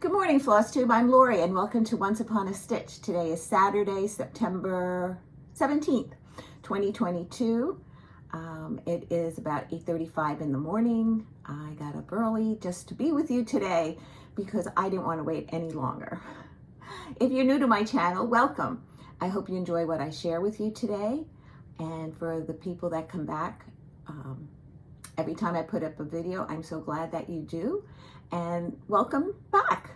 Good morning, Flosstube. I'm Lori, and welcome to Once Upon a Stitch. Today is Saturday, September 17th, 2022. It is about 8:35 in the morning. I got up early just to be with you today because I didn't want to wait any longer. If you're new to my channel, welcome. I hope you enjoy what I share with you today. And for the people that come back, every time I put up a video, I'm so glad that you do. And welcome back.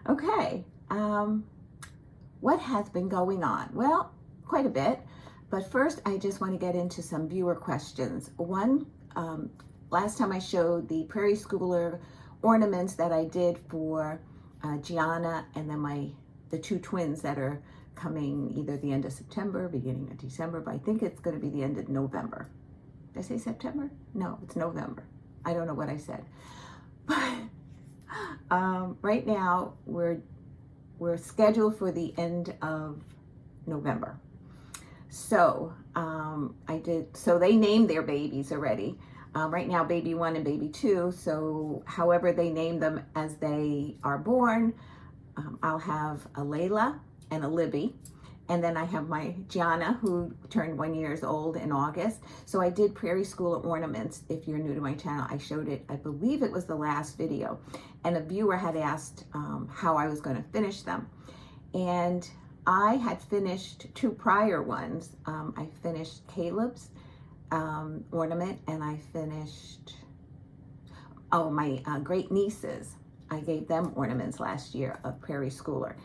Okay, what has been going on? Well, quite a bit, but first I just want to get into some viewer questions. One, last time I showed the Prairie Schooler ornaments that I did for Gianna and then the two twins that are coming either the end of September, beginning of December, but I think it's going to be the end of November. Did I say September? No, it's November. I don't know what I said. Right now we're scheduled for the end of November. So so they named their babies already. Right now, baby 1 and baby 2. So however they name them as they are born, I'll have a Layla and a Libby. And then I have my Gianna, who turned 1 year old in August. So I did Prairie Schooler ornaments. If you're new to my channel, I showed it, I believe it was the last video. And a viewer had asked how I was going to finish them. And I had finished 2 prior ones. I finished Caleb's ornament, and I finished, my great nieces. I gave them ornaments last year of Prairie Schooler.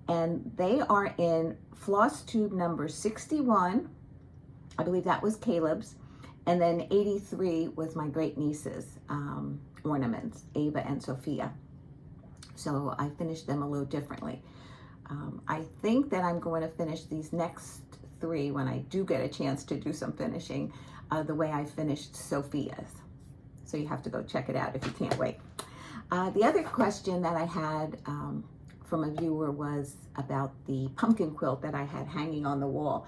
And they are in Flosstube number 61. I believe that was Caleb's. And then 83 was my great niece's ornaments, Ava and Sophia. So I finished them a little differently. I think that I'm going to finish these next 3 when I do get a chance to do some finishing the way I finished Sophia's. So you have to go check it out if you can't wait. The other question that I had from a viewer was about the pumpkin quilt that I had hanging on the wall.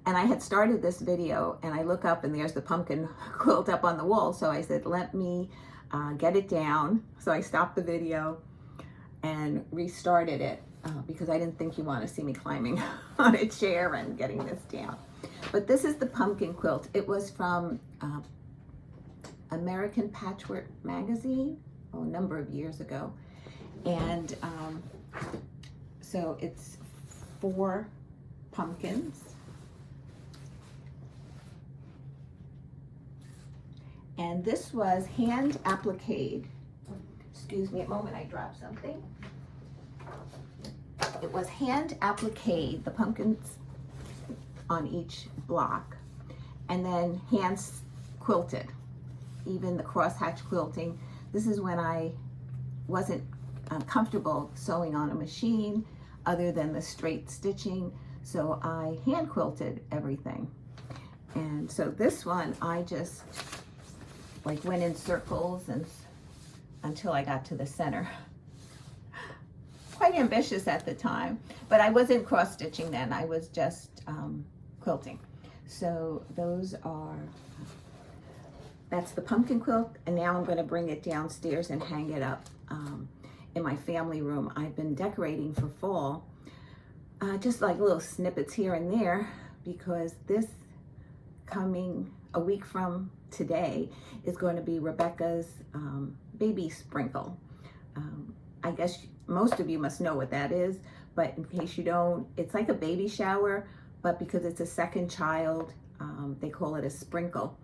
And I had started this video and I look up and there's the pumpkin quilt up on the wall. So I said, let me get it down. So I stopped the video and restarted it because I didn't think you want to see me climbing on a chair and getting this down. But this is the pumpkin quilt. It was from American Patchwork magazine a number of years ago. And so it's 4 pumpkins. And this was hand appliqued. Excuse me a moment, I dropped something. It was hand appliqued, the pumpkins on each block, and then hand quilted, even the crosshatch quilting. This is when I wasn't comfortable sewing on a machine other than the straight stitching, so I hand quilted everything. And so this one I just went in circles and until I got to the center. Quite ambitious at the time, but I wasn't cross stitching then, I was just quilting. So that's the pumpkin quilt, and now I'm going to bring it downstairs and hang it up in my family room. I've been decorating for fall, just like little snippets here and there, because this coming a week from today is going to be Rebecca's baby sprinkle. I guess most of you must know what that is, but in case you don't, it's like a baby shower, but because it's a second child, they call it a sprinkle.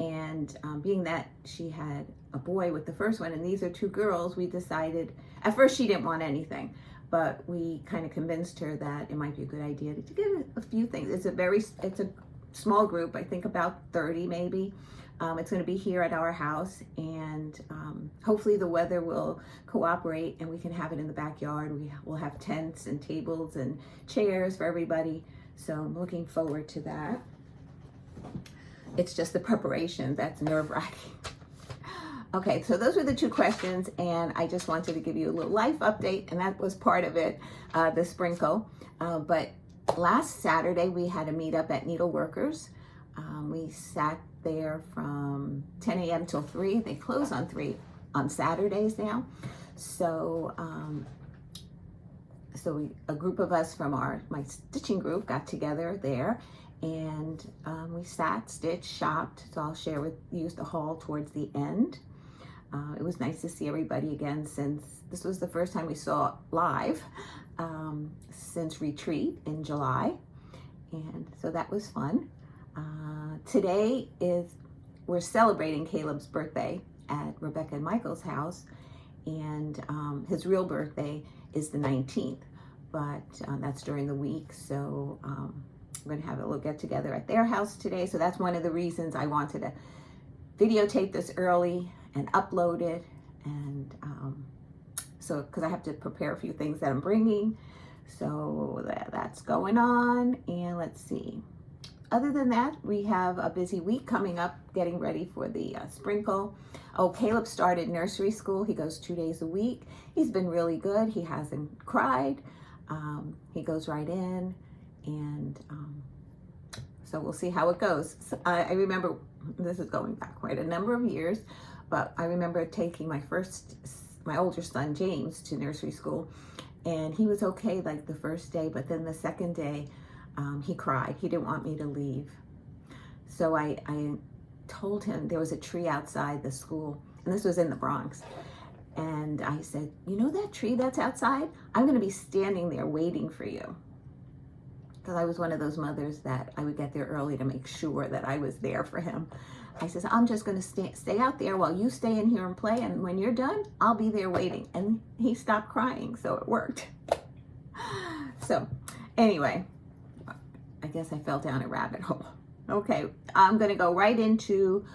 And being that she had a boy with the first one and these are 2 girls, we decided, at first she didn't want anything, but we kind of convinced her that it might be a good idea to get a few things. It's a small group, I think about 30 maybe. It's going to be here at our house, and hopefully the weather will cooperate and we can have it in the backyard. We'll have tents and tables and chairs for everybody. So I'm looking forward to that. It's just the preparation that's nerve-wracking. Okay, so those were the 2 questions, and I just wanted to give you a little life update, and that was part of it, the sprinkle. But last Saturday we had a meetup at Needleworkers. We sat there from 10 a.m. till 3. They close on 3 on Saturdays now. So, a group of us from my stitching group got together there, and we sat, stitched, shopped. So I'll share with you the haul towards the end. It was nice to see everybody again, since this was the first time we saw live since retreat in July, and so that was fun. Today we're celebrating Caleb's birthday at Rebecca and Michael's house, and his real birthday is the 19th, but that's during the week. So we're gonna have a little get together at their house today. So that's one of the reasons I wanted to videotape this early and upload it, and so because I have to prepare a few things that I'm bringing. So that's going on, and let's see. Other than that, we have a busy week coming up, getting ready for the sprinkle. Oh, Caleb started nursery school. He goes 2 days a week. He's been really good. He hasn't cried. He goes right in, and so we'll see how it goes. So I remember, this is going back quite a number of years, but I remember taking my older son, James, to nursery school, and he was okay like the first day, but then the second day, he cried. He didn't want me to leave. So I told him there was a tree outside the school, and this was in the Bronx. And I said, you know that tree that's outside? I'm going to be standing there waiting for you. Because I was one of those mothers that I would get there early to make sure that I was there for him. I said, I'm just going to stay out there while you stay in here and play, and when you're done, I'll be there waiting. And he stopped crying, so it worked. So anyway, I guess I fell down a rabbit hole. Okay, I'm going to go right into,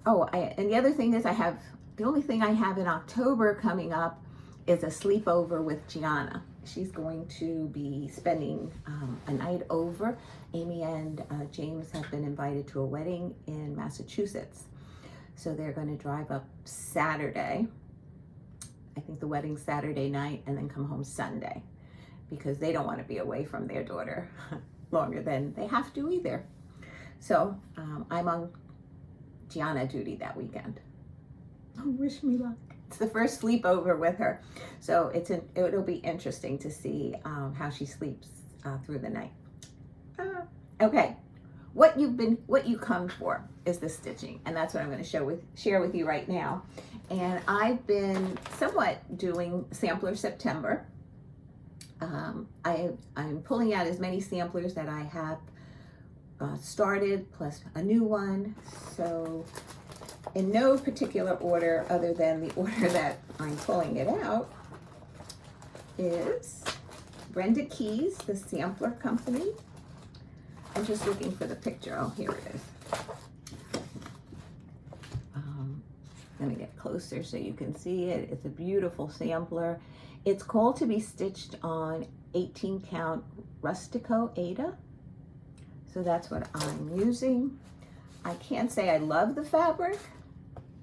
and the other thing is the only thing I have in October coming up is a sleepover with Gianna. She's going to be spending a night over. Amy and James have been invited to a wedding in Massachusetts. So they're going to drive up Saturday. I think the wedding's Saturday night, and then come home Sunday, because they don't want to be away from their daughter longer than they have to either. So I'm on Gianna duty that weekend. Oh, wish me luck. It's the first sleepover with her, so it'll be interesting to see how she sleeps through the night. Okay, what you come for is the stitching, and that's what I'm going to share with you right now. And I've been somewhat doing Sampler September. I'm pulling out as many samplers that I have started, plus a new one. So in no particular order other than the order that I'm pulling it out is Brenda Keys, the Sampler Company. I'm just looking for the picture. Oh, here it is. I'm gonna get closer so you can see it. It's a beautiful sampler. It's called to be stitched on 18 count Rustico Ada. So that's what I'm using. I can't say I love the fabric,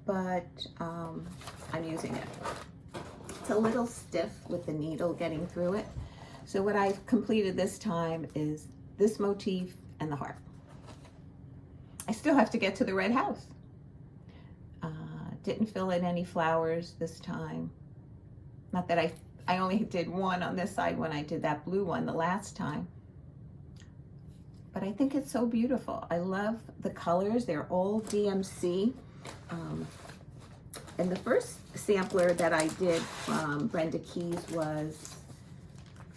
but I'm using it. It's a little stiff with the needle getting through it. So what I've completed this time is this motif and the heart. I still have to get to the red house. Didn't fill in any flowers this time. Not that I only did one on this side when I did that blue one the last time. But I think it's so beautiful. I love the colors. They're all DMC. And the first sampler that I did from Brenda Keys was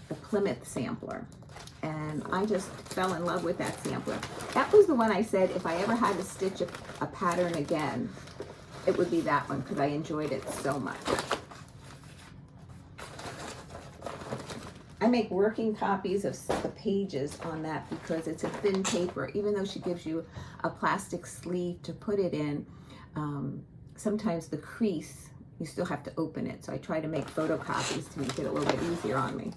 the Plymouth sampler. And I just fell in love with that sampler. That was the one I said if I ever had to stitch a pattern again, it would be that one, because I enjoyed it so much. I make working copies of the pages on that because it's a thin paper. Even though she gives you a plastic sleeve to put it in, sometimes the crease, you still have to open it. So I try to make photocopies to make it a little bit easier on me.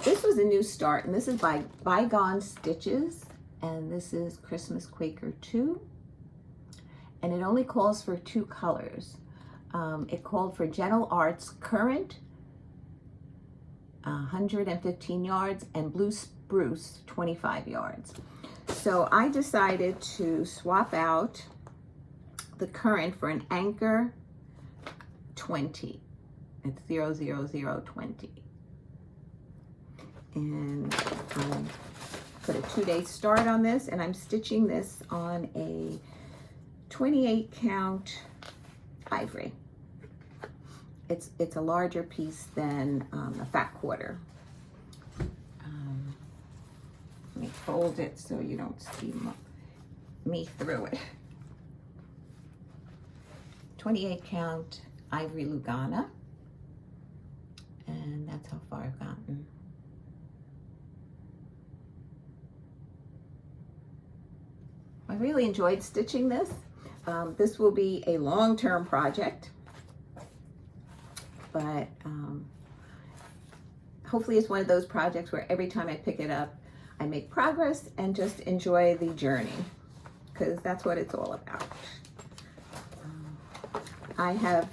This was a new start, and this is by Bygone Stitches, and this is Christmas Quaker 2. And it only calls for 2 colors. It called for Gentle Arts Currant, 115 yards, and Blue Spruce, 25 yards. So I decided to swap out the Currant for an Anchor 20. It's 00020. And I put a 2-day start on this, and I'm stitching this on a 28 count ivory. It's a larger piece than a fat quarter. Let me fold it so you don't see me through it. 28 count ivory Lugana, and that's how far I've gotten. I really enjoyed stitching this. This will be a long-term project, but hopefully it's one of those projects where every time I pick it up, I make progress and just enjoy the journey, because that's what it's all about. I have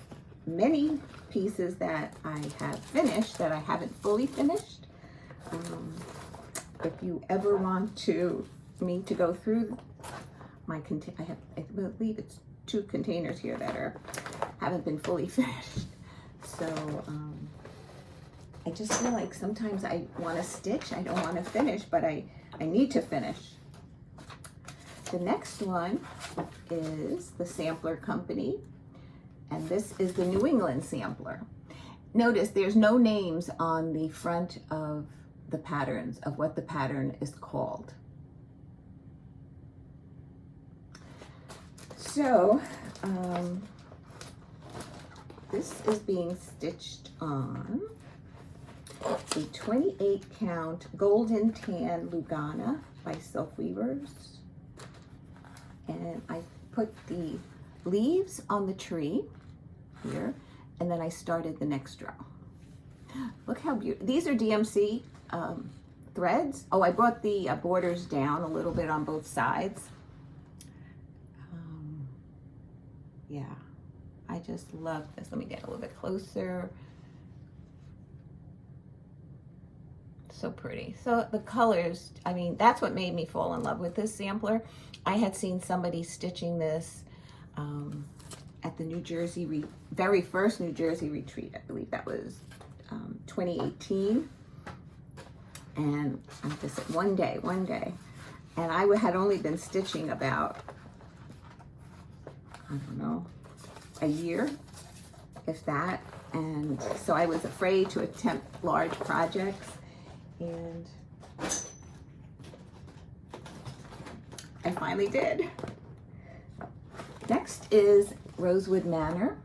many pieces that I have finished that I haven't fully finished. If you ever want me to go through my I believe it's 2 containers here that haven't been fully finished. So I just feel like sometimes I want to stitch, I don't want to finish, but I need to finish. The next one is the Sampler Company, and this is the New England Sampler. Notice there's no names on the front of the patterns of what the pattern is called. So this is being stitched on a 28 count Golden Tan Lugana by Silk Weavers, and I put the leaves on the tree here, and then I started the next row. Look how beautiful. These are DMC threads. Oh, I brought the borders down a little bit on both sides. Yeah, I just love this. Let me get a little bit closer. So pretty. So the colors, I mean, that's what made me fall in love with this sampler. I had seen somebody stitching this at the New Jersey, very first New Jersey retreat. I believe that was 2018. And I just said, one day. And I had only been stitching about, I don't know, a year, if that. And so I was afraid to attempt large projects. And I finally did. Next is Rosewood Manor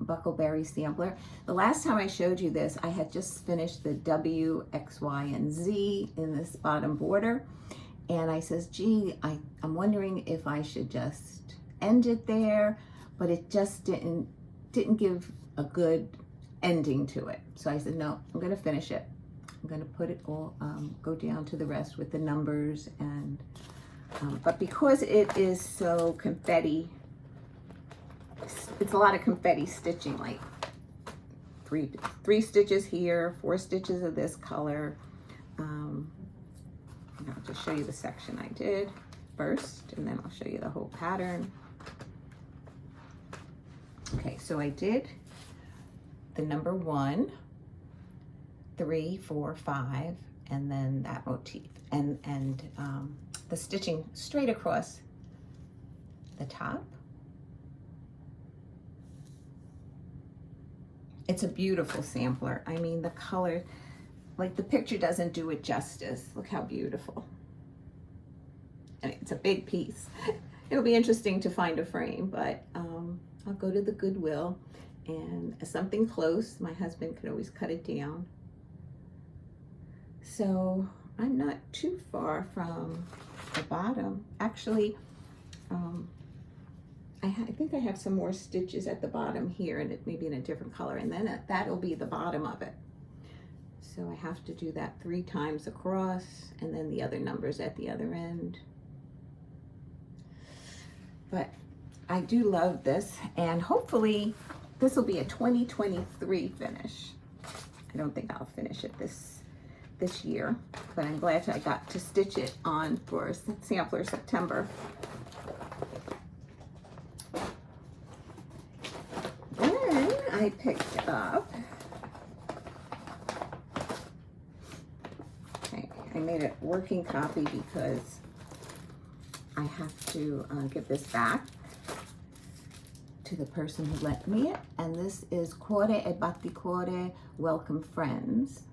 Buckleberry Sampler. The last time I showed you this, I had just finished the W, X, Y, and Z in this bottom border. And I says, gee, I'm wondering if I should just end it there, but it just didn't give a good ending to it. So I said, no, I'm gonna finish it. I'm gonna put it all, go down to the rest with the numbers, and but because it is so confetti, it's a lot of confetti stitching, like three stitches here, 4 stitches of this color. I'll just show you the section I did first, and then I'll show you the whole pattern. Okay, so I did the number 1, 3, 4, 5, and then that motif, and the stitching straight across the top. It's a beautiful sampler. I mean, the color, like the picture doesn't do it justice. Look how beautiful. And it's a big piece. It'll be interesting to find a frame, but I'll go to the Goodwill, and something close, my husband could always cut it down. So I'm not too far from the bottom. Actually, I think I have some more stitches at the bottom here, and it may be in a different color, and then that'll be the bottom of it. So I have to do that 3 times across, and then the other numbers at the other end. But I do love this, and hopefully this will be a 2023 finish. I don't think I'll finish it this year, but I'm glad I got to stitch it on for Sampler September. Then I picked up I made a working copy because I have to give this back to the person who lent me it. And this is Cuore e Batticuore, Welcome Friends.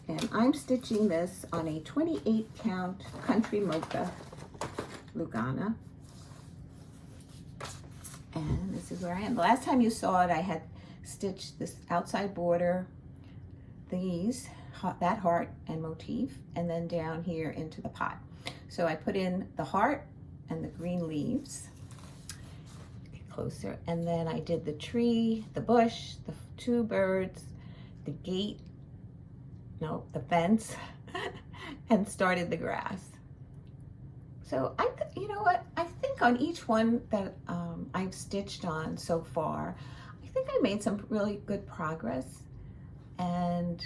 And I'm stitching this on a 28 count Country Mocha Lugana. And this is where I am. The last time you saw it, I had stitched this outside border, that heart and motif, and then down here into the pot. So I put in the heart and the green leaves. Get closer. And then I did the tree, the bush, the two birds, the gate, no, the fence, and started the grass. So you know what? I think on each one that I've stitched on so far, I think I made some really good progress. And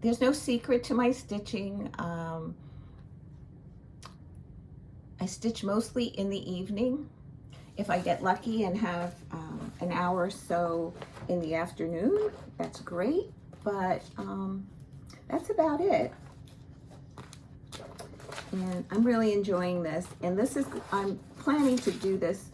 there's no secret to my stitching. I stitch mostly in the evening. If I get lucky and have an hour or so in the afternoon, that's great. But that's about it. And I'm really enjoying this. And I'm planning to do this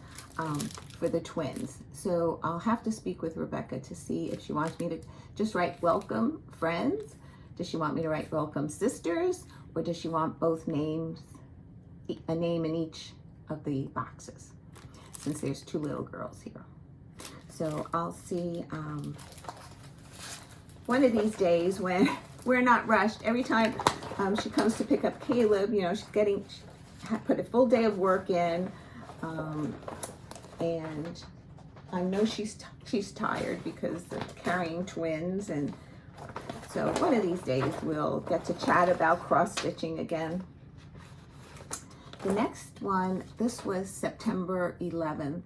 for the twins. So I'll have to speak with Rebecca to see if she wants me to just write welcome friends. Does she want me to write welcome sisters? Or does she want both names, a name in each of the boxes, since there's two little girls here. So I'll see one of these days when we're not rushed. Every time she comes to pick up Caleb, you know, she put a full day of work in, and I know she's tired because of carrying twins, and so one of these days we'll get to chat about cross stitching again. The next one, this was September 11th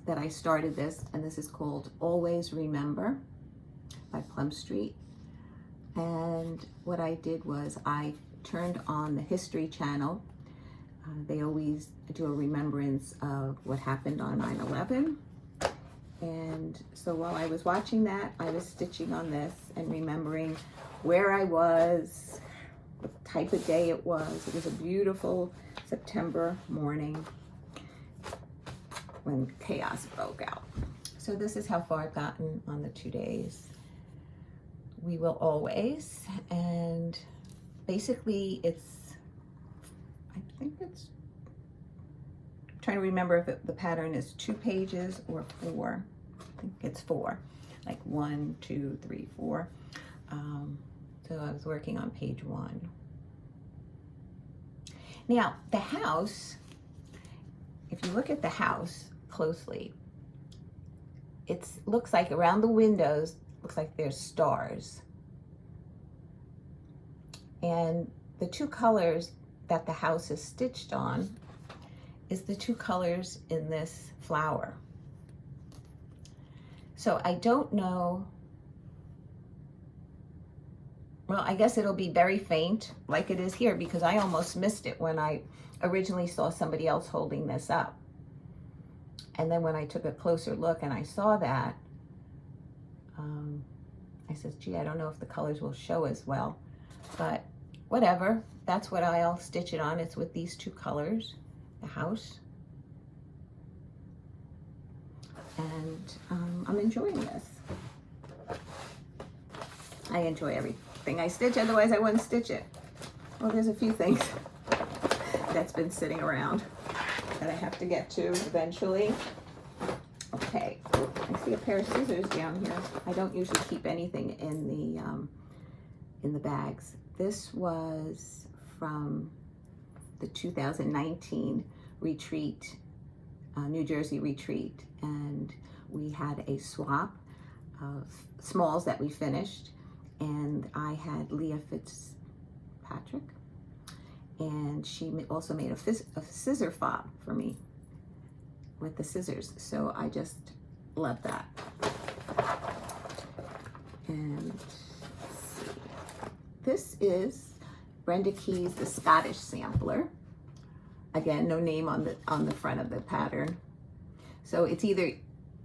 that I started this, and this is called Always Remember by Plum Street. And what I did was I turned on the History Channel. They always do a remembrance of what happened on 9/11. And so while I was watching that, I was stitching on this and remembering where I was, what type of day it was. It was a beautiful September morning when chaos broke out. So this is how far I've gotten on the 2 days. We will always, and basically I think it's, I'm trying to remember if the pattern is 2 pages or 4. I think it's 4, like 1, 2, 3, 4. So I was working on page 1. Now the house, if you look at the house closely, it looks like around the windows, looks like there's stars. And the 2 colors that the house is stitched on is the 2 colors in this flower. So I don't know, well, I guess it'll be very faint like it is here, because I almost missed it when I originally saw somebody else holding this up. And then when I took a closer look and I saw that, I said, gee, I don't know if the colors will show as well, but whatever. That's what I'll stitch it on. It's with these 2 colors, the house. And I'm enjoying this. I enjoy everything I stitch, otherwise I wouldn't stitch it. Well, there's a few things that's been sitting around that I have to get to eventually. Okay, I see a pair of scissors down here. I don't usually keep anything in the bags. This was from the 2019 retreat, New Jersey retreat, and we had a swap of smalls that we finished, and I had Leah Fitzpatrick, and she also made a scissor fob for me with the scissors, so I just love that. And let's see. This is Brenda Key's The Scottish Sampler. Again, no name on the front of the pattern. So it's either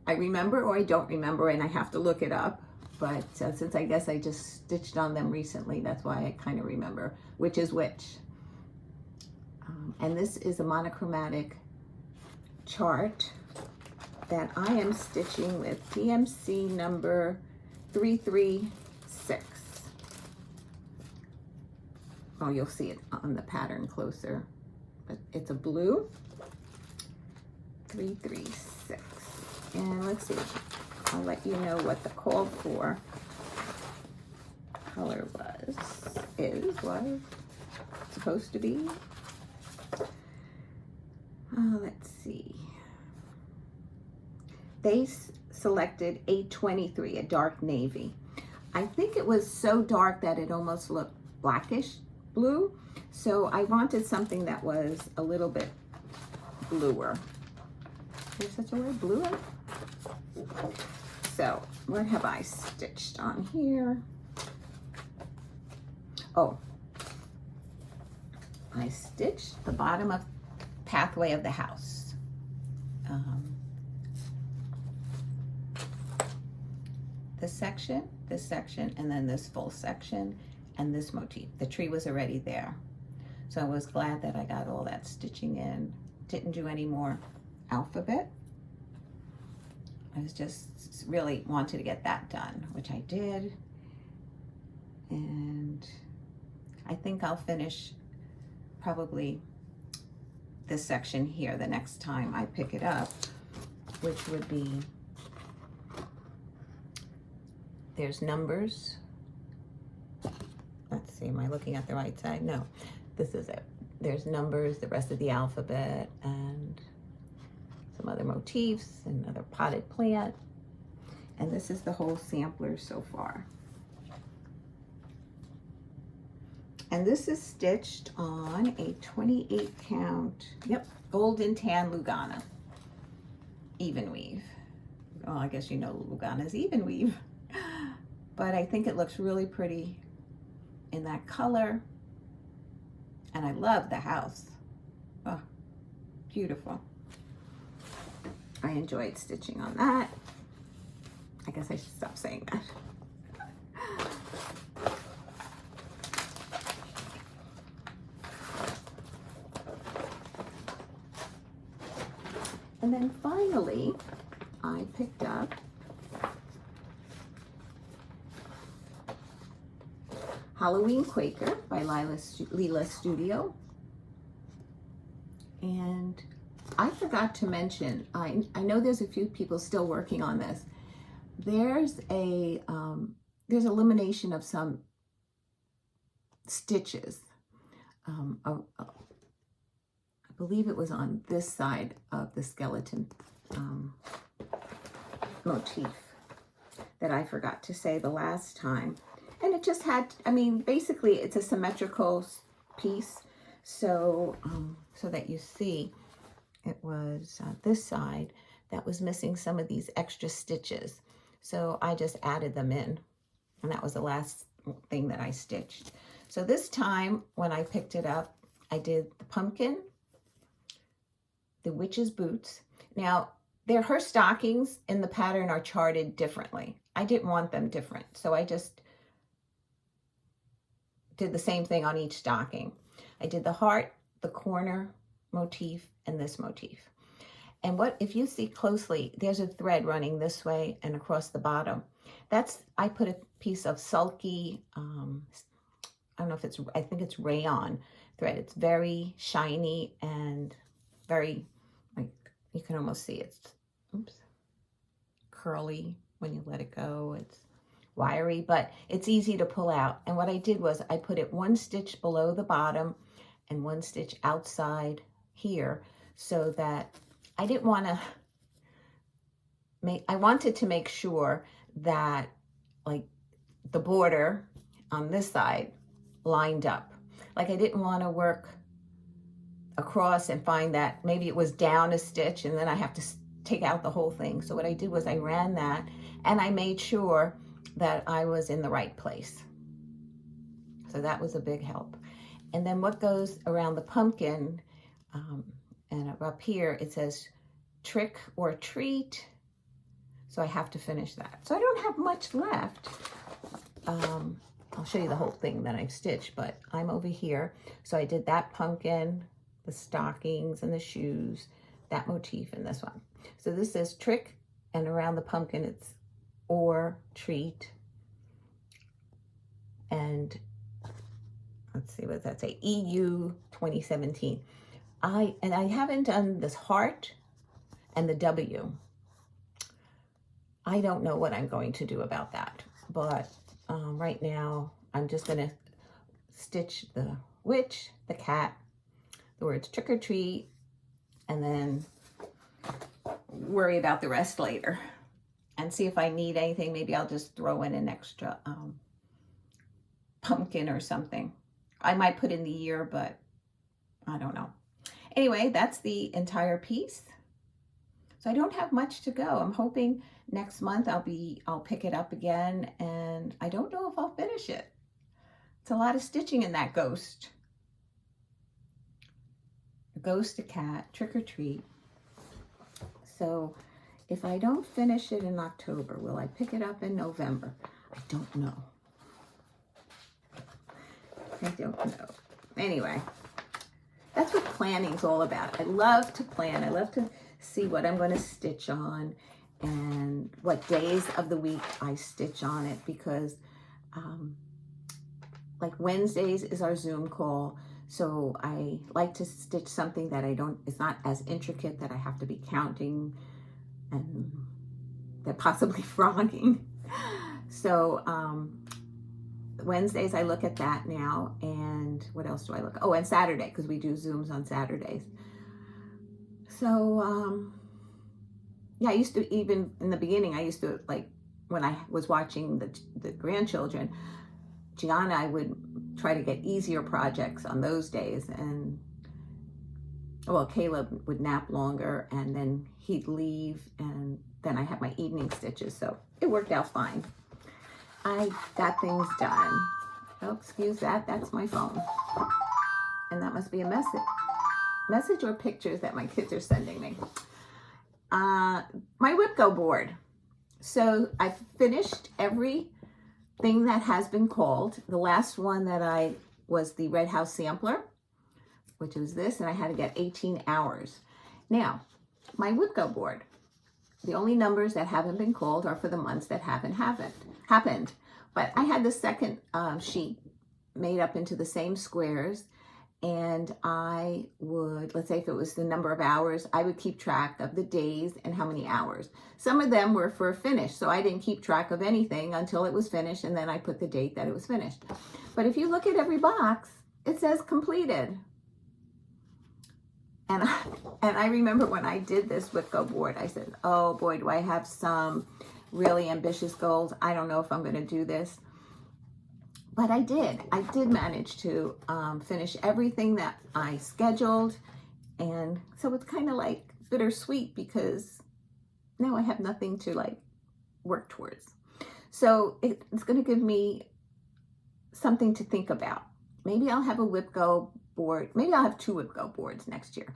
I remember or I don't remember, and I have to look it up. But since I guess I just stitched on them recently, that's why I kind of remember which is which. And this is a monochromatic chart that I am stitching with DMC number 336. Oh, you'll see it on the pattern closer, but it's a blue 336. And let's see, I'll let you know what the called for color was supposed to be. Let's see. They selected 823, a dark navy. I think it was so dark that it almost looked blackish blue. So I wanted something that was a little bit bluer. There's such a word, bluer? So what have I stitched on here? Oh, I stitched the bottom of pathway of the house. This section, and then this full section, and this motif. The tree was already there. So I was glad that I got all that stitching in. Didn't do any more alphabet. I was just really wanted to get that done, which I did. And I think I'll finish probably this section here the next time I pick it up, which would be, there's numbers. Let's see, am I looking at the right side? No, this is it. There's numbers, the rest of the alphabet, and some other motifs, another potted plant. And this is the whole sampler so far. And this is stitched on a 28 count, golden tan Lugana, even weave. Well, I guess you know Lugana's even weave, but I think it looks really pretty in that color. And I love the house. Oh, beautiful. I enjoyed stitching on that. I guess I should stop saying that. And then finally, I picked up Halloween Quaker by Leela Studio. And I forgot to mention, I know there's a few people still working on this. There's elimination of some stitches. I believe it was on this side of the skeleton motif that I forgot to say the last time. And it just had, I mean, basically it's a symmetrical piece. So, so that you see, it was this side that was missing some of these extra stitches. So I just added them in, and that was the last thing that I stitched. So this time when I picked it up, I did the pumpkin, the witch's boots. Now, her stockings in the pattern are charted differently. I didn't want them different, so I just did the same thing on each stocking. I did the heart, the corner motif, and this motif. And what, if you see closely, there's a thread running this way and across the bottom. That's, I put a piece of sulky, I don't know if it's, I think it's rayon thread. It's very shiny and very, like, you can almost see it's, oops, curly when you let it go. It's wiry, but it's easy to pull out. And what I did was I put it one stitch below the bottom and one stitch outside here, so that I didn't want to make, I wanted to make sure that like the border on this side lined up. Like I didn't want to work across and find that maybe it was down a stitch and then I have to take out the whole thing. So what I did was I ran that and I made sure that I was in the right place. So that was a big help. And then what goes around the pumpkin, and up here it says Trick or Treat. So I have to finish that. So I don't have much left. I'll show you the whole thing that I've stitched, but I'm over here. So I did that pumpkin, the stockings and the shoes, that motif, and this one. So this says Trick, and around the pumpkin it's or Treat. And let's see, what does that say? EU 2017. I haven't done this heart and the W. I don't know what I'm going to do about that, but right now I'm just going to stitch the witch, the cat, the words trick or treat, and then worry about the rest later and see if I need anything. Maybe I'll just throw in an extra pumpkin or something. I might put in the year, but I don't know. Anyway, that's the entire piece. So I don't have much to go. I'm hoping next month I'll pick it up again, and I don't know if I'll finish it. It's a lot of stitching in that ghost. A ghost, a cat, trick or treat. So if I don't finish it in October, will I pick it up in November? I don't know. I don't know. Anyway, that's what planning's all about. I love to plan. I love to see what I'm going to stitch on and what days of the week I stitch on it, because like Wednesdays is our Zoom call. So I like to stitch something that it's not as intricate that I have to be counting and that possibly frogging. So Wednesdays I look at that now, and what else do I look? Oh, and Saturday, because we do Zooms on Saturdays. So yeah, I used to, even in the beginning, I used to, like when I was watching the grandchildren, Gianna, I would try to get easier projects on those days, and well, Caleb would nap longer and then he'd leave, and then I had my evening stitches, so it worked out fine. I got things done. Oh, excuse that, that's my phone. And that must be a message or pictures that my kids are sending me. My Whipco board. So I finished everything that has been called. The last one that was the Red House Sampler, which was this, and I had to get 18 hours. Now, my Whipco board, the only numbers that haven't been called are for the months that haven't happened. But I had the second sheet made up into the same squares, and I would, let's say if it was the number of hours, I would keep track of the days and how many hours. Some of them were for a finish, so I didn't keep track of anything until it was finished, and then I put the date that it was finished. But if you look at every box, it says completed. And I remember when I did this Whipco board, I said, oh boy, do I have some really ambitious goals. I don't know if I'm going to do this. But I did manage to finish everything that I scheduled. And so it's kind of like bittersweet, because now I have nothing to like work towards. So it's going to give me something to think about. Maybe I'll have a Whipco board. Maybe I'll have 2 Whipco boards next year.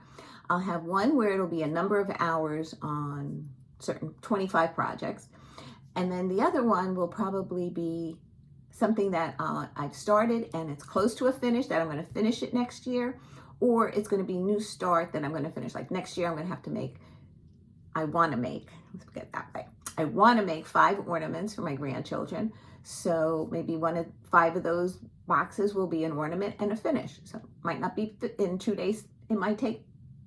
I'll have one where it'll be a number of hours on certain 25 projects. And then the other one will probably be something that I've started and it's close to a finish, that I'm going to finish it next year, or it's going to be new start that I'm going to finish. Like next year, I'm going to have to make, let's get that right. I want to make 5 ornaments for my grandchildren. So maybe 5 of those boxes will be an ornament and a finish. So it might not be in 2 days. It might take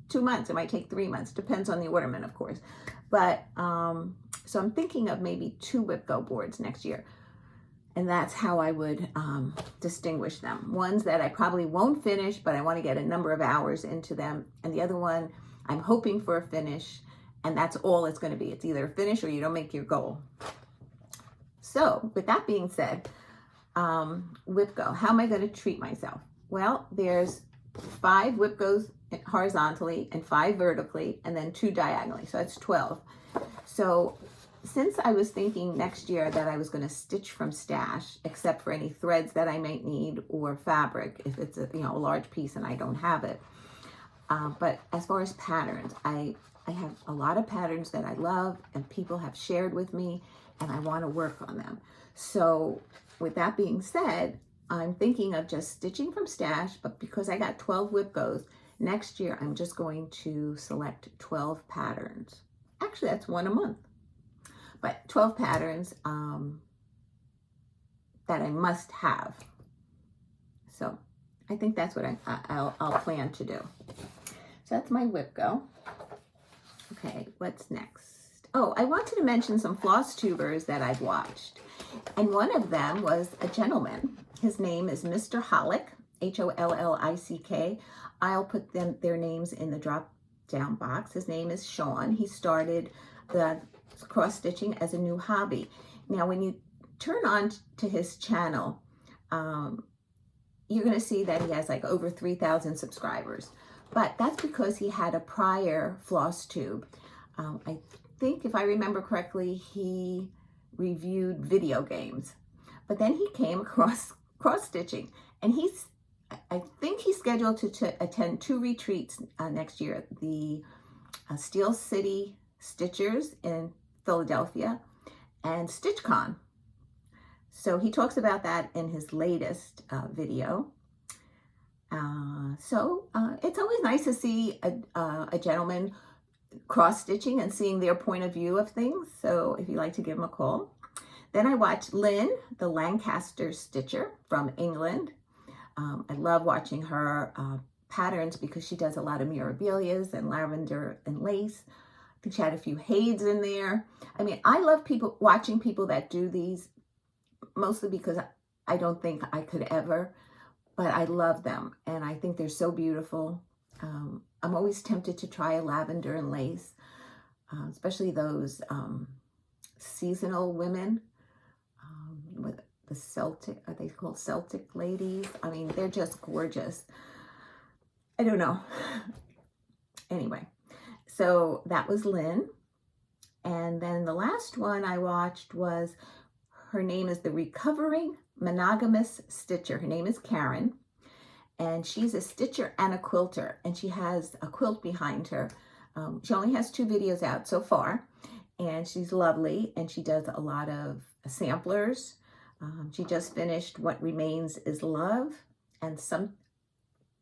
2 months. It might take 3 months. Depends on the ornament, of course. But so I'm thinking of maybe 2 Whipco boards next year. And that's how I would distinguish them. Ones that I probably won't finish, but I want to get a number of hours into them. And the other one, I'm hoping for a finish. And that's all it's going to be. It's either a finish or you don't make your goal. So with that being said, Whipco, how am I going to treat myself? Well, there's 5 Whipcos horizontally and 5 vertically, and then 2 diagonally. So that's 12. So since I was thinking next year that I was going to stitch from stash, except for any threads that I might need or fabric, if it's a large piece and I don't have it, But as far as patterns, I have a lot of patterns that I love and people have shared with me, and I want to work on them. So with that being said, I'm thinking of just stitching from stash, but because I got 12 whip goes, next year I'm just going to select 12 patterns. Actually, that's one a month, but 12 patterns that I must have. So I think that's what I'll plan to do. So that's my whip go. Okay, what's next? Oh, I wanted to mention some Flosstubers that I've watched. And one of them was a gentleman. His name is Mr. Hollick, Hollick. I'll put their names in the drop down box. His name is Sean. He started the cross stitching as a new hobby. Now, when you turn on to his channel, you're going to see that he has like over 3,000 subscribers. But that's because he had a prior Flosstube. I think, if I remember correctly, he reviewed video games. But then he came across cross-stitching. And I think he's scheduled to attend 2 retreats next year. The Steel City Stitchers in Philadelphia and StitchCon. So he talks about that in his latest video. It's always nice to see a gentleman cross-stitching and seeing their point of view of things. So if you'd like to give him a call. Then I watched Lynn, the Lancashire stitcher from England. I love watching her patterns because she does a lot of mirabilias and lavender and lace. I think she had a few Hades in there. I mean, I love watching people that do these, mostly because I don't think I could ever, but I love them and I think they're so beautiful. I'm always tempted to try a lavender and lace, especially those seasonal women with the Celtic, are they called Celtic ladies? I mean, they're just gorgeous. I don't know. Anyway, so that was Lynn. And then the last one I watched was, her name is the Recovering Monogamous Stitcher. Her name is Karen. And she's a stitcher and a quilter. And she has a quilt behind her. She only has 2 videos out so far. And she's lovely. And she does a lot of samplers. She just finished What Remains is Love. And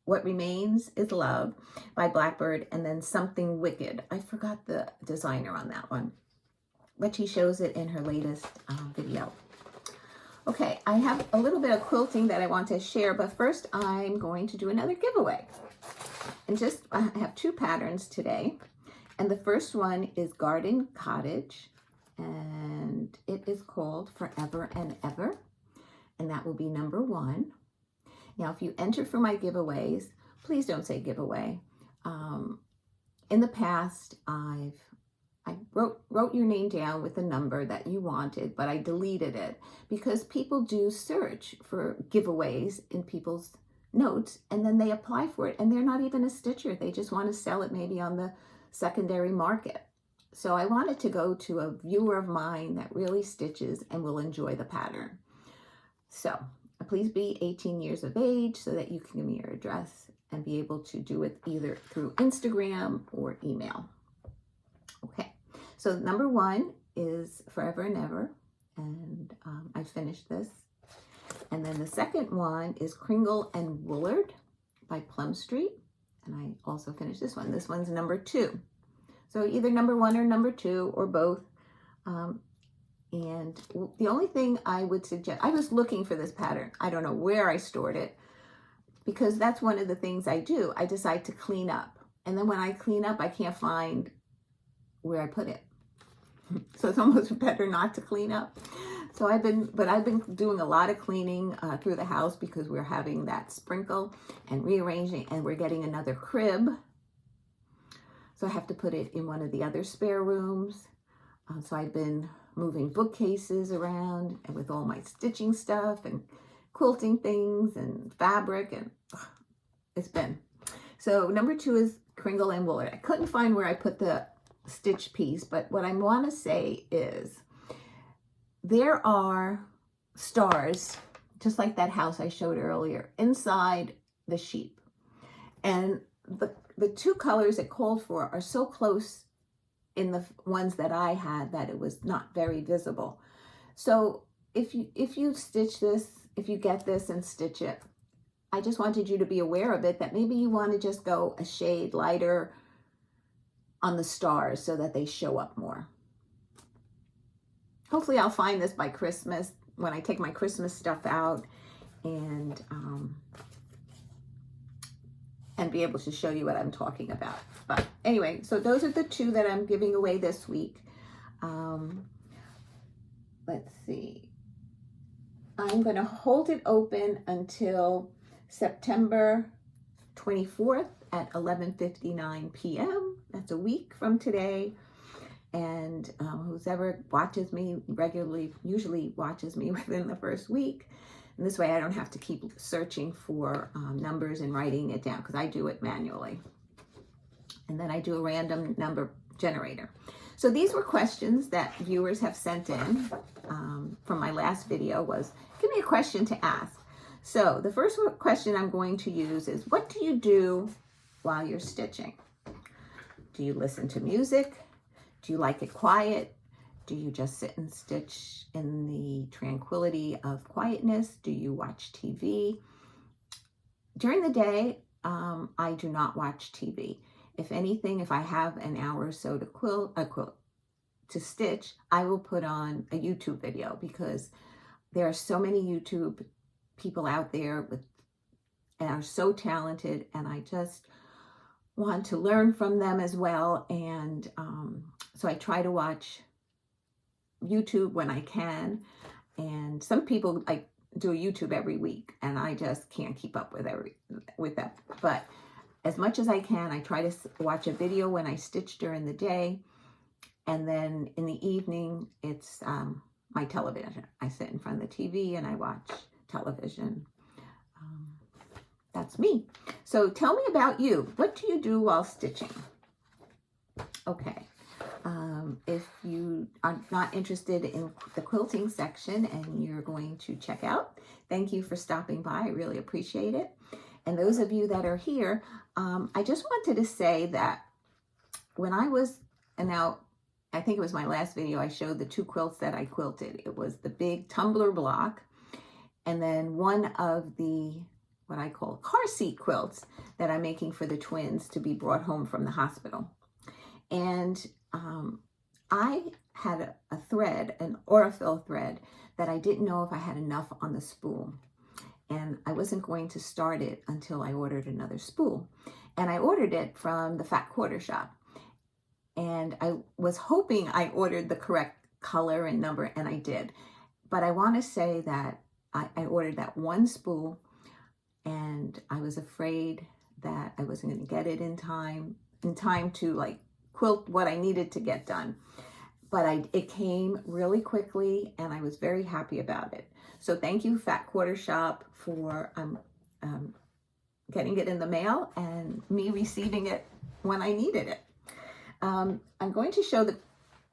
What Remains is Love by Blackbird. And then Something Wicked. I forgot the designer on that one. But she shows it in her latest video. Okay, I have a little bit of quilting that I want to share, but first I'm going to do another giveaway. And I have 2 patterns today. And the first one is Garden Cottage, and it is called Forever and Ever. And that will be number 1. Now, if you enter for my giveaways, please don't say giveaway. In the past, I wrote your name down with the number that you wanted, but I deleted it because people do search for giveaways in people's notes and then they apply for it and they're not even a stitcher. They just want to sell it maybe on the secondary market. So I wanted to go to a viewer of mine that really stitches and will enjoy the pattern. So please be 18 years of age so that you can give me your address and be able to do it either through Instagram or email. Okay. So number 1 is Forever and Ever, and I finished this. And then the second one is Kringle and Woolard by Plum Street, and I also finished this one. This one's number 2. So either number 1 or number 2 or both. And the only thing I would suggest, I was looking for this pattern. I don't know where I stored it because that's one of the things I do. I decide to clean up. And then when I clean up, I can't find where I put it. So it's almost better not to clean up. So I've been doing a lot of cleaning through the house because we're having that sprinkle and rearranging, and we're getting another crib. So I have to put it in one of the other spare rooms. So I've been moving bookcases around and with all my stitching stuff and quilting things and fabric, and it's been. So number 2 is Kringle and Woolard. I couldn't find where I put the stitch piece, but what I want to say is there are stars, just like that house I showed earlier, inside the sheep. And the two colors it called for are so close in the ones that I had that it was not very visible. So if you stitch this, if you get this and stitch it, I just wanted you to be aware of it, that maybe you want to just go a shade lighter on the stars so that they show up more. Hopefully I'll find this by Christmas when I take my Christmas stuff out and be able to show you what I'm talking about. But anyway, so those are the two that I'm giving away this week. Let's see. I'm going to hold it open until September 24th at 11:59 p.m. That's a week from today. And whoever watches me regularly usually watches me within the first week. And this way I don't have to keep searching for numbers and writing it down, because I do it manually. And then I do a random number generator. So these were questions that viewers have sent in from my last video. Was, give me a question to ask. So the first question I'm going to use is, what do you do while you're stitching? Do you listen to music? Do you like it quiet? Do you just sit and stitch in the tranquility of quietness? Do you watch TV? During the day, I do not watch TV. If anything, if I have an hour or so to stitch, I will put on a YouTube video, because there are so many YouTube people out there and are so talented, and I just want to learn from them as well. And so I try to watch YouTube when I can. And some people like do a YouTube every week, and I just can't keep up with that. But as much as I can, I try to watch a video when I stitch during the day. And then in the evening, it's my television. I sit in front of the TV and I watch television. That's me. So tell me about you. What do you do while stitching? Okay. If you are not interested in the quilting section and you're going to check out, thank you for stopping by. I really appreciate it. And those of you that are here, I just wanted to say that when I was, and now I think it was my last video, I showed the two quilts that I quilted. It was the big tumbler block, and then one of the, what I call car seat quilts that I'm making for the twins to be brought home from the hospital. And I had a thread, an Aurifil thread, that I didn't know if I had enough on the spool. And I wasn't going to start it until I ordered another spool. And I ordered it from the Fat Quarter Shop. And I was hoping I ordered the correct color and number, and I did. But I want to say that I ordered that one spool, and I was afraid that I wasn't going to get it in time to like quilt what I needed to get done. But it came really quickly, and I was very happy about it. So thank you, Fat Quarter Shop, for getting it in the mail and me receiving it when I needed it. I'm going to show the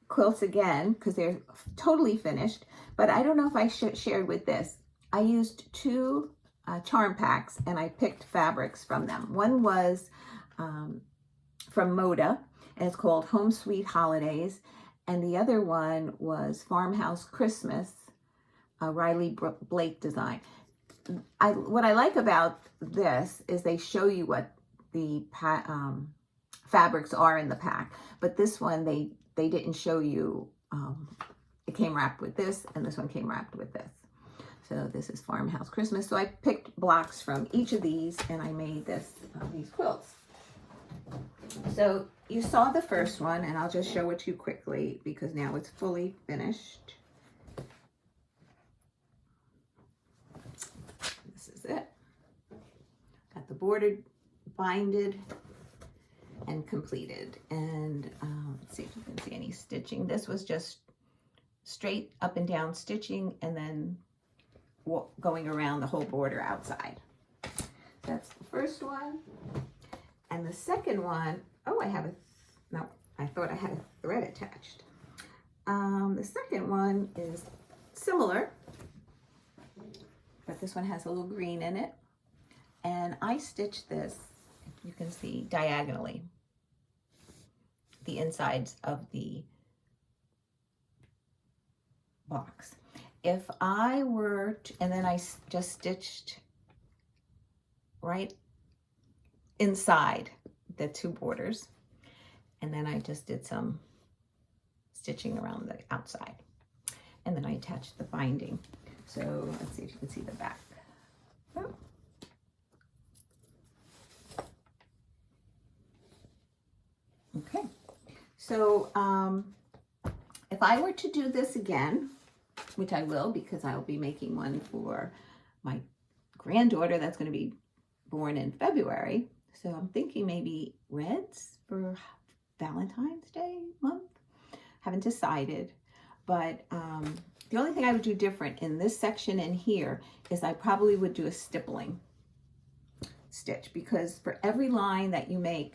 quilts again because they're totally finished, but I don't know if I shared with this. I used two charm packs, and I picked fabrics from them. One was from Moda, and it's called Home Sweet Holidays, and the other one was Farmhouse Christmas, Riley Blake design. What I like about this is they show you what the fabrics are in the pack, but this one they didn't show you. It came wrapped with this, and this one came wrapped with this. So this is Farmhouse Christmas. So I picked blocks from each of these, and I made these quilts. So you saw the first one, and I'll just show it to you quickly because now it's fully finished. This is it. Got the border binded and completed. And let's see if you can see any stitching. This was just straight up and down stitching, and then going around the whole border outside. That's the first one. And the second one, oh, no, I thought I had a thread attached. The second one is similar, but this one has a little green in it. And I stitched this you can see diagonally the insides of the box. If I were to, and then I just stitched right inside the two borders, and then I just did some stitching around the outside, and then I attached the binding. So let's see if you can see the back. Oh. Okay, so if I were to do this again, which I will because I'll be making one for my granddaughter that's going to be born in February. So I'm thinking maybe reds for Valentine's Day month. Haven't decided, but the only thing I would do different in this section in here is I probably would do a stippling stitch, because for every line that you make,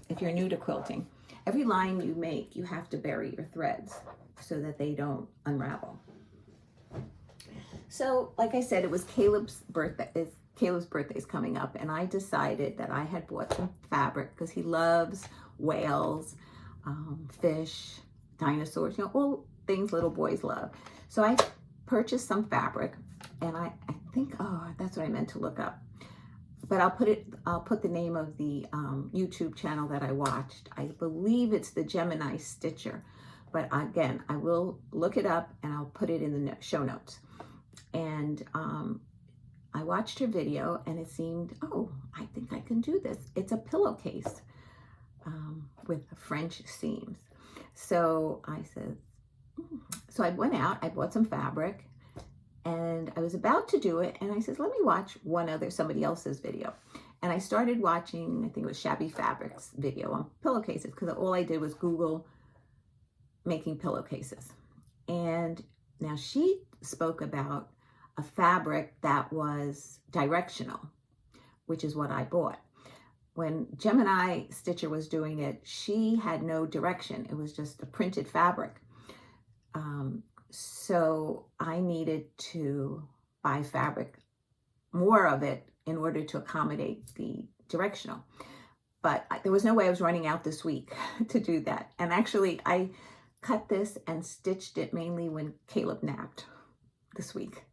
if you're new to quilting, every line you make, you have to bury your threads so that they don't unravel. So, like I said, it was Caleb's birthday. Caleb's birthday's coming up, and I decided that I had bought some fabric because he loves whales, fish, dinosaurs, you know, all things little boys love. So I purchased some fabric, and I think, oh, that's what I meant to look up. But I'll put the name of the YouTube channel that I watched. I believe it's the Gemini Stitcher. But again, I will look it up and I'll put it in the show notes. And I watched her video and it seemed, oh, I think I can do this. It's a pillowcase with French seams. So I said, so I went out, I bought some fabric, and I was about to do it, and I said, let me watch somebody else's video. And I started watching, I think it was Shabby Fabrics video on pillowcases, because all I did was Google making pillowcases. And now she spoke about a fabric that was directional, which is what I bought. When Gemini Stitcher was doing it, she had no direction. It was just a printed fabric. So I needed to buy fabric, more of it, in order to accommodate the directional. But there was no way I was running out this week to do that. And actually, I cut this and stitched it mainly when Caleb napped this week.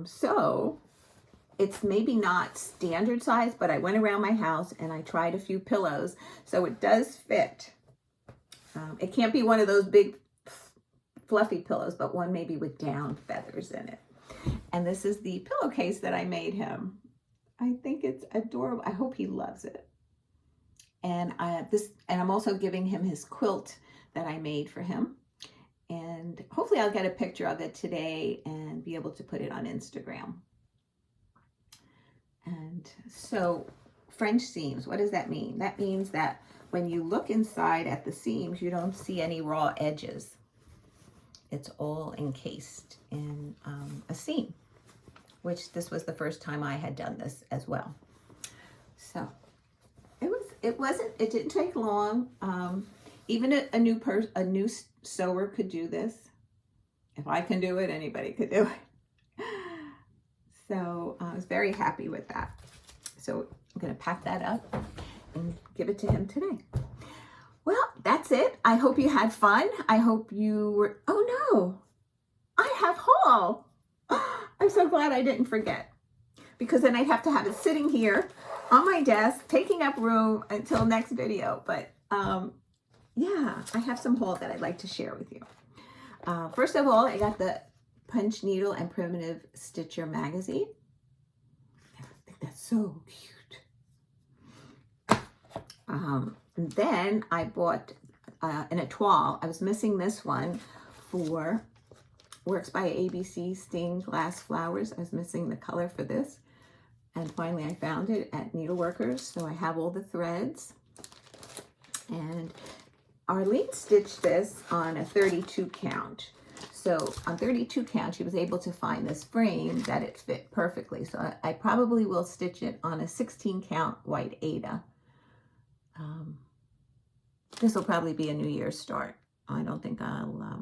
So it's maybe not standard size, but I went around my house and I tried a few pillows, so it does fit. It can't be one of those big fluffy pillows, but one maybe with down feathers in it. And this is the pillowcase that I made him. I think it's adorable. I hope he loves it. And I'm also giving him his quilt that I made for him. And hopefully I'll get a picture of it today and be able to put it on Instagram. And so French seams, what does that mean? That means that when you look inside at the seams, you don't see any raw edges. It's all encased in a seam, which this was the first time I had done this as well. So it didn't take long. Even a new sewer could do this. If I can do it, anybody could do it. So I was very happy with that. So I'm going to pack that up and give it to him today. Well, that's it. I hope you had fun. I hope you were, oh no, I have haul. I'm so glad I didn't forget, because then I'd have to have it sitting here on my desk, taking up room until next video. But yeah, I have some haul that I'd like to share with you. First of all, I got the Punch Needle and Primitive Stitcher magazine. I think that's so cute. And then I bought an etoile. I was missing this one for Works by ABC Stained Glass Flowers. I was missing the color for this. And finally I found it at Needleworkers. So I have all the threads. And Arlene stitched this on a 32 count. So on 32 count, she was able to find this frame that it fit perfectly. So I probably will stitch it on a 16 count white Aida. This will probably be a New Year's start. I don't think I'll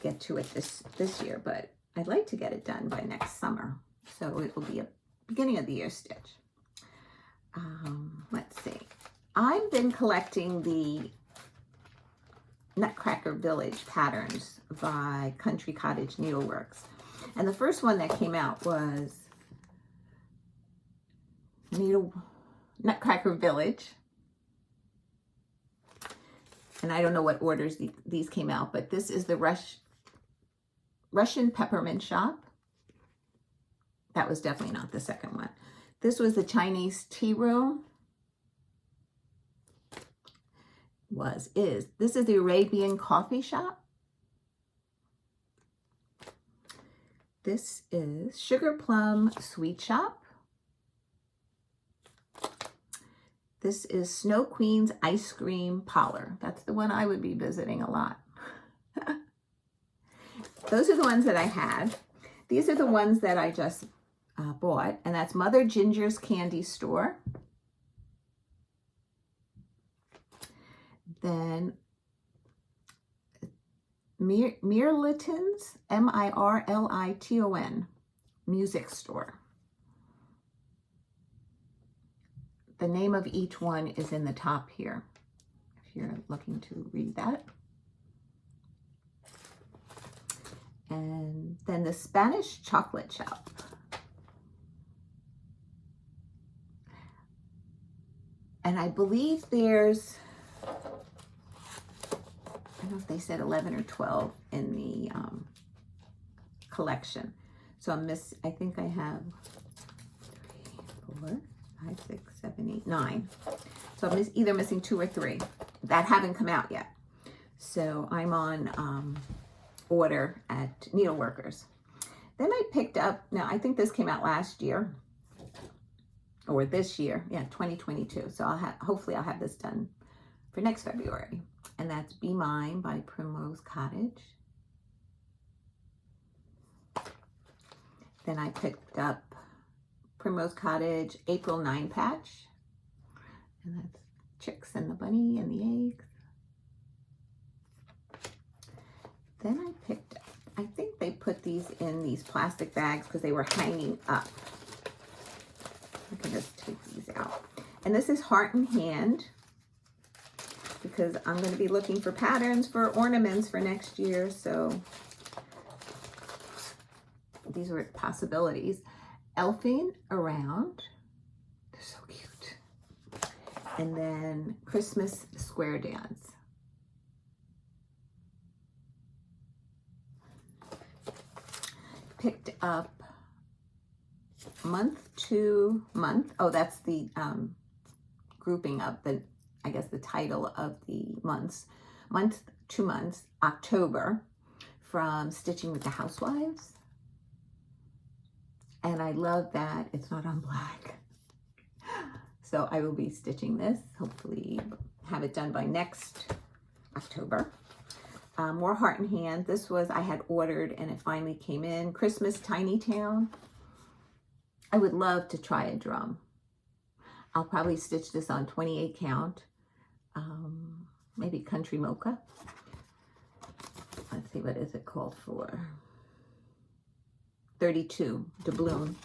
get to it this year, but I'd like to get it done by next summer. So it will be a beginning of the year stitch. Let's see. I've been collecting the Nutcracker Village patterns by Country Cottage Needleworks. And the first one that came out was Nutcracker Village. And I don't know what orders these came out, but this is the Russian Peppermint Shop. That was definitely not the second one. This was the Chinese Tea Room. This is the Arabian Coffee Shop. This is Sugar Plum Sweet Shop. This is Snow Queen's Ice Cream Parlor. That's the one I would be visiting a lot. Those are the ones that I had. These are the ones that I just bought, and that's Mother Ginger's Candy Store. Then Mirliton's, Mirliton, music store. The name of each one is in the top here, if you're looking to read that. And then the Spanish Chocolate Shop. And I believe there's, I don't know if they said 11 or 12 in the collection. So I think I have 3, 4, 5, 6, 7, 8, 9. So I'm either missing 2 or 3 that haven't come out yet. So I'm on order at Needleworkers. Then I picked up, now I think this came out last year, or this year, yeah, 2022. So hopefully I'll have this done for next February. And that's Be Mine by Primrose Cottage. Then I picked up Primrose Cottage April 9 patch. And that's Chicks and the Bunny and the Eggs. Then I picked up, I think they put these in these plastic bags because they were hanging up. I can just take these out. And this is Heart and Hand, because I'm going to be looking for patterns for ornaments for next year. So these were possibilities. Elfing Around. They're so cute. And then Christmas Square Dance. Picked up Month to Month. Oh, that's the grouping of the, I guess, the title of the months. Month to Month, October, from Stitching with the Housewives. And I love that it's not on black. So I will be stitching this, hopefully have it done by next October. More Heart and Hand. This was, I had ordered and it finally came in. Christmas Tiny Town. I would love to try a drum. I'll probably stitch this on 28 count. Maybe Country Mocha. Let's see, what is it called for? 32 doubloon.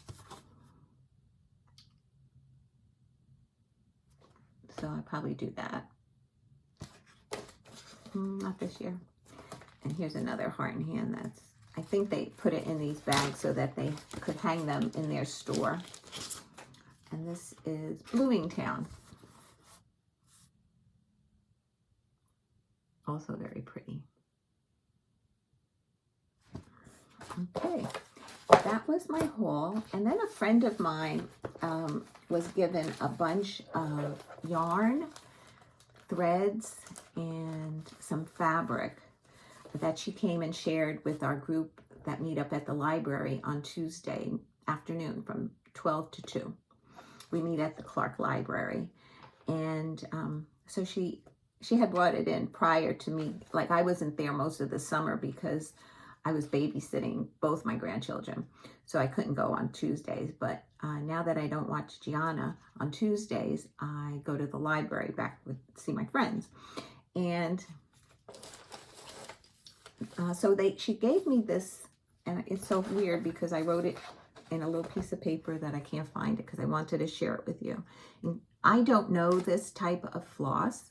So I'll probably do that. Not this year. And here's another Heart and Hand that's, I think they put it in these bags so that they could hang them in their store. And this is Bloomingtown. Also very pretty. Okay, that was my haul. And then a friend of mine was given a bunch of yarn, threads, and some fabric that she came and shared with our group that meet up at the library on Tuesday afternoon from 12 to 2. We meet at the Clark Library. And so she had brought it in prior to me. Like, I wasn't there most of the summer because I was babysitting both my grandchildren. So I couldn't go on Tuesdays. But now that I don't watch Gianna on Tuesdays, I go to the library back with see my friends. And so she gave me this, and it's so weird because I wrote it in a little piece of paper that I can't find it because I wanted to share it with you. And I don't know this type of floss.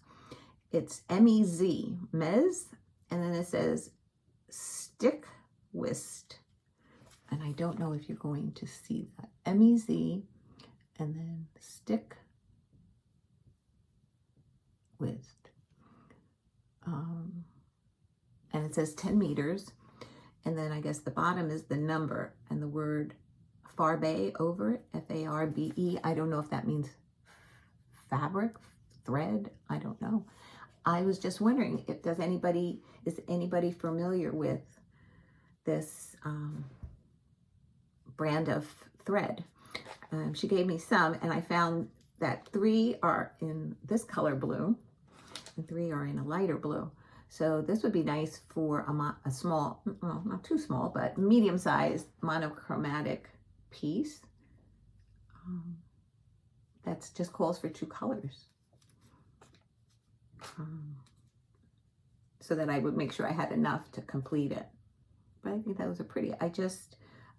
It's M-E-Z, Mez, and then it says Stick Whist. And I don't know if you're going to see that. M-E-Z, and then Stick Whist. And it says 10 meters. And then I guess the bottom is the number and the word Farbe over it, F-A-R-B-E. I don't know if that means fabric, thread, I don't know. I was just wondering if is anybody familiar with this brand of thread? She gave me some, and I found that 3 are in this color blue and 3 are in a lighter blue. So this would be nice for a small, well, not too small, but medium-sized monochromatic piece. That's just calls for 2 colors. So that I would make sure I had enough to complete it. But I think that was a pretty,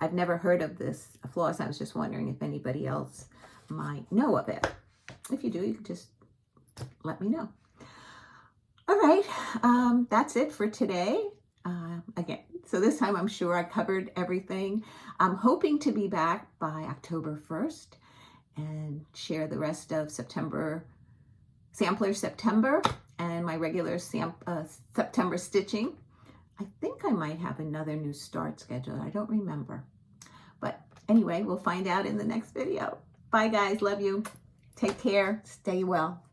I've never heard of this floss. I was just wondering if anybody else might know of it. If you do, you can just let me know. All right, that's it for today. Again, so this time I'm sure I covered everything. I'm hoping to be back by October 1st and share the rest of September, Sampler September, and my regular September stitching. I think I might have another new start schedule. I don't remember. But anyway, we'll find out in the next video. Bye guys, love you. Take care, stay well.